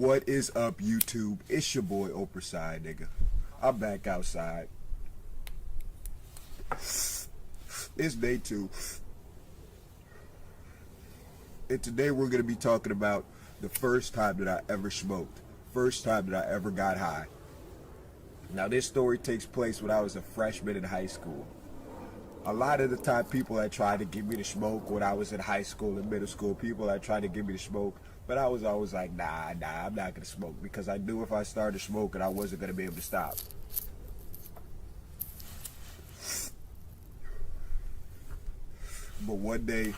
What is up, YouTube? It's your boy Oprah Side, nigga. I'm back outside. It's day 2. And today we're going to be talking about the first time that I ever smoked. First time that I ever got high. Now this story takes place when I was a freshman in high school. A lot of the time people that tried to get me to smoke when I was in high school and middle school, people that tried to get me to smoke, but I was always like, nah, I'm not going to smoke, because I knew if I started smoking, I wasn't going to be able to stop. But one day,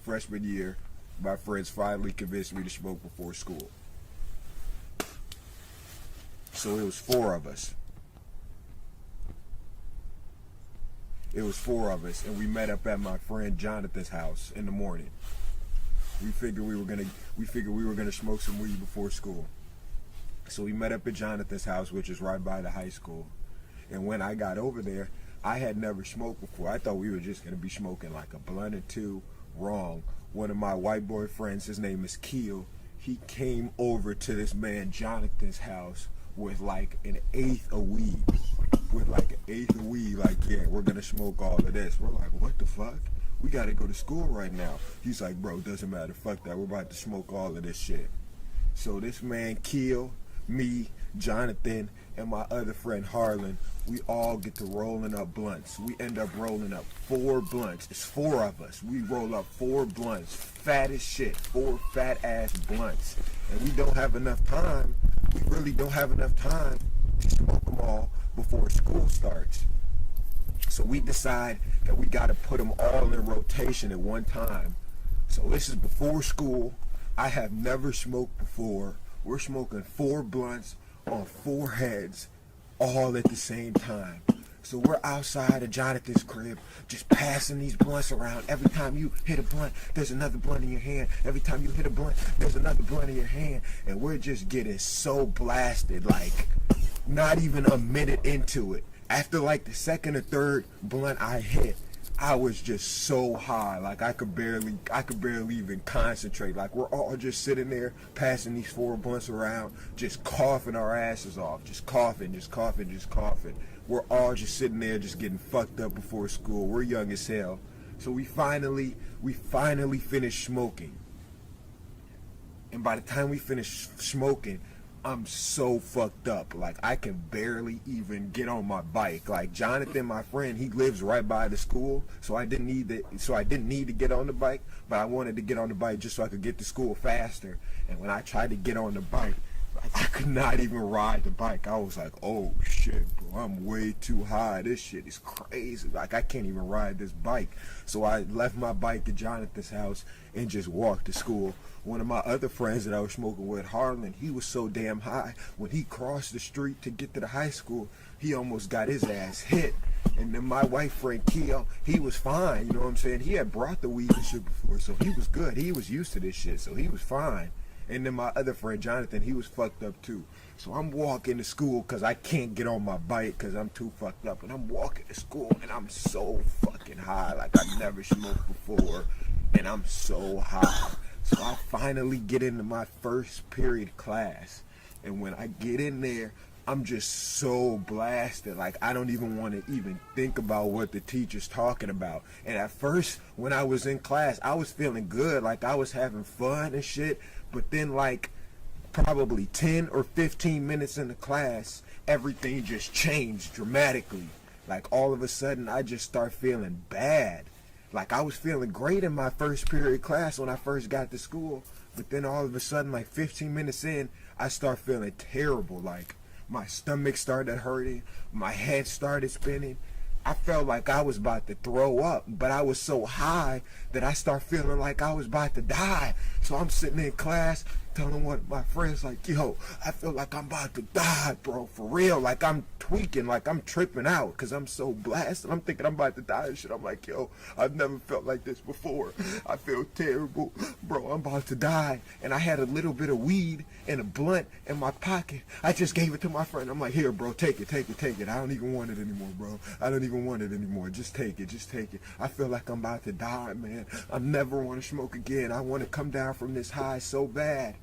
freshman year, my friends finally convinced me to smoke before school. So it was 4 of us. It was 4 of us, and we met up at my friend Jonathan's house in the morning. We figured we were gonna smoke some weed before school. So we met up at Jonathan's house, which is right by the high school. And when I got over there, I had never smoked before. I thought we were just gonna be smoking like a blunt or 2. Wrong. One of my white boy friends, his name is Keel, he came over to this man Jonathan's house with like an 1/8 of weed. Like, yeah, we're gonna smoke all of this. We're like, what the fuck? We gotta go to school right now. He's like, bro, doesn't matter, fuck that, we're about to smoke all of this shit. So this man Keel, me, Jonathan, and my other friend Harlan, we all get to rolling up blunts. We end up rolling up 4 blunts. It's 4 of us. We roll up 4 blunts, fat as shit, 4 fat ass blunts. And we don't have enough time. We really don't have enough time to smoke them all before school starts. So we decide that we got to put them all in rotation at one time. So this is before school. I have never smoked before. We're smoking 4 blunts on 4 heads all at the same time. So we're outside of Jonathan's crib just passing these blunts around. Every time you hit a blunt, there's another blunt in your hand. Every time you hit a blunt, there's another blunt in your hand. And we're just getting so blasted, like not even a minute into it. After like the 2nd or 3rd blunt I hit, I was just so high, like I could barely even concentrate. Like we're all just sitting there passing these 4 blunts around, just coughing our asses off, just coughing. We're all just sitting there just getting fucked up before school. We're young as hell. So we finally finished smoking. And by the time we finished smoking, I'm so fucked up. Like I can barely even get on my bike. Like Jonathan, my friend, he lives right by the school, so I didn't need to get on the bike, but I wanted to get on the bike just so I could get to school faster. And when I tried to get on the bike, I could not even ride the bike. I was like, oh shit, bro, I'm way too high. This shit is crazy. Like I can't even ride this bike. So I left my bike at Jonathan's house and just walked to school. One of my other friends that I was smoking with, Harlan, he was so damn high. When he crossed the street to get to the high school, he almost got his ass hit. And then my white friend Keo, he was fine, you know what I'm saying? He had brought the weed and shit before, so he was good. He was used to this shit, so he was fine. And then my other friend Jonathan, he was fucked up too. So I'm walking to school because I can't get on my bike because I'm too fucked up. And I'm walking to school and I'm so fucking high, like I never smoked before. And I'm so high. So I finally get into my first period class. And when I get in there, I'm just so blasted. Like I don't even want to even think about what the teacher's talking about. And at first, when I was in class, I was feeling good. Like I was having fun and shit. But then like probably 10 or 15 minutes in the class, everything just changed dramatically. Like all of a sudden, I just start feeling bad. Like I was feeling great in my first period class when I first got to school. But then all of a sudden, like 15 minutes in, I start feeling terrible. Like my stomach started hurting. My head started spinning. I felt like I was about to throw up, but I was so high that I start feeling like I was about to die. So I'm sitting in class telling one of my friends, like, yo, I feel like I'm about to die, bro, for real. Like I'm tweaking, like I'm tripping out because I'm so blasted. I'm thinking I'm about to die and shit. I'm like, yo, I've never felt like this before. I feel terrible, bro, I'm about to die. And I had a little bit of weed and a blunt in my pocket. I just gave it to my friend. I'm like, here, bro, take it. I don't even want it anymore, bro. I don't even want it anymore. Just take it. I feel like I'm about to die, man. I never want to smoke again. I want to come down from this high so bad.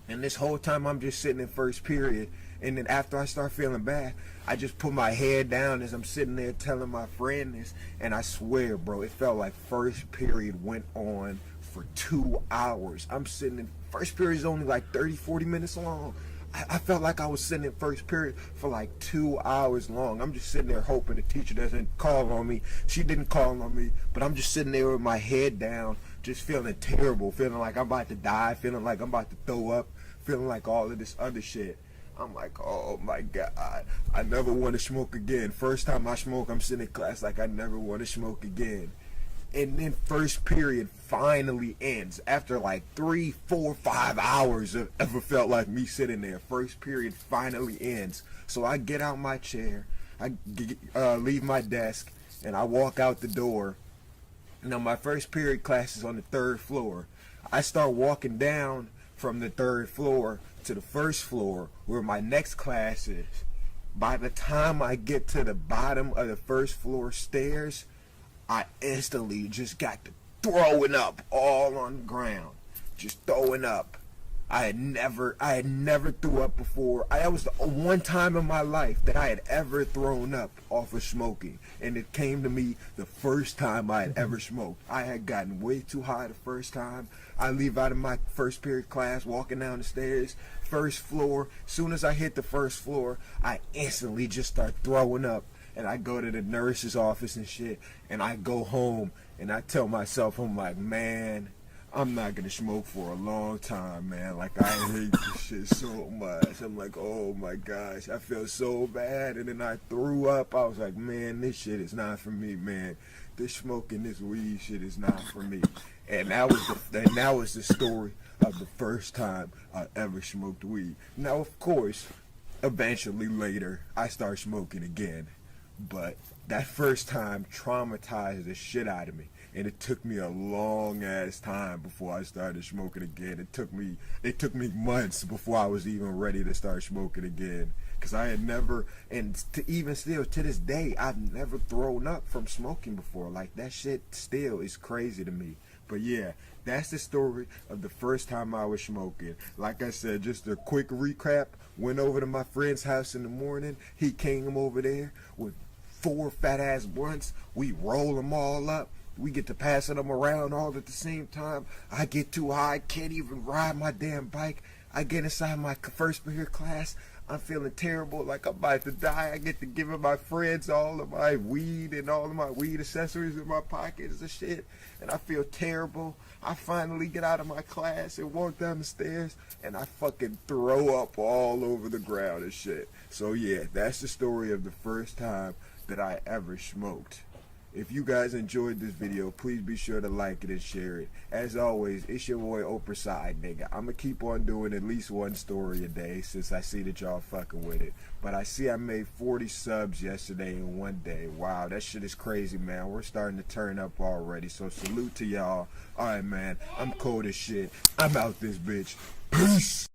And this whole time I'm just sitting in first period. And then after I start feeling bad, I just put my head down as I'm sitting there telling my friend this. And I swear, bro, it felt like first period went on for 2 hours. I'm sitting in, first period is only like 30, 40 minutes long. I felt like I was sitting in first period for like 2 hours long. I'm just sitting there hoping the teacher doesn't call on me. She didn't call on me, but I'm just sitting there with my head down, just feeling terrible, feeling like I'm about to die, feeling like I'm about to throw up, feeling like all of this other shit. I'm like, oh my God, I never want to smoke again. First time I smoke, I'm sitting in class like I never want to smoke again. And then first period finally ends after like 3, 4, 5 hours of ever felt like me sitting there. First period finally ends. So I get out my chair, I leave my desk, and I walk out the door. Now my first period class is on the 3rd floor. I start walking down from the 3rd floor to the 1st floor where my next class is. By the time I get to the bottom of the 1st floor stairs, I instantly just got to throwing up all on the ground, just throwing up. I had never threw up before. That was the one time in my life that I had ever thrown up off of smoking, and it came to me the first time I had ever smoked. I had gotten way too high the first time. I leave out of my first period class, walking down the stairs, 1st floor. Soon as I hit the 1st floor, I instantly just start throwing up. And I go to the nurse's office and shit, and I go home, and I tell myself, I'm like, man, I'm not gonna smoke for a long time, man. Like, I hate this shit so much. I'm like, oh my gosh, I feel so bad. And then I threw up. I was like, man, this shit is not for me, man. This smoking, this weed shit is not for me. And that was the story of the first time I ever smoked weed. Now, of course, eventually later, I start smoking again. But that first time traumatized the shit out of me, and it took me a long ass time before I started smoking again. It took me months before I was even ready to start smoking again, because I had never, and even still to this day, I've never thrown up from smoking before. Like, that shit still is crazy to me. But yeah, that's the story of the first time I was smoking. Like I said, just a quick recap. Went over to my friend's house in the morning. He came over there with 4 fat ass blunts. We roll them all up. We get to passing them around all at the same time. I get too high, can't even ride my damn bike. I get inside my first period class. I'm feeling terrible, like I'm about to die. I get to giving my friends all of my weed and all of my weed accessories in my pockets and shit. And I feel terrible. I finally get out of my class and walk down the stairs, and I fucking throw up all over the ground and shit. So yeah, that's the story of the first time that I ever smoked. If you guys enjoyed this video, please be sure to like it and share it. As always, it's your boy Oprah Side, nigga. I'ma keep on doing at least one story a day since I see that y'all fucking with it. But I see I made 40 subs yesterday in one day. Wow, that shit is crazy, man. We're starting to turn up already. So salute to y'all. Alright, man. I'm cold as shit. I'm out this bitch. Peace.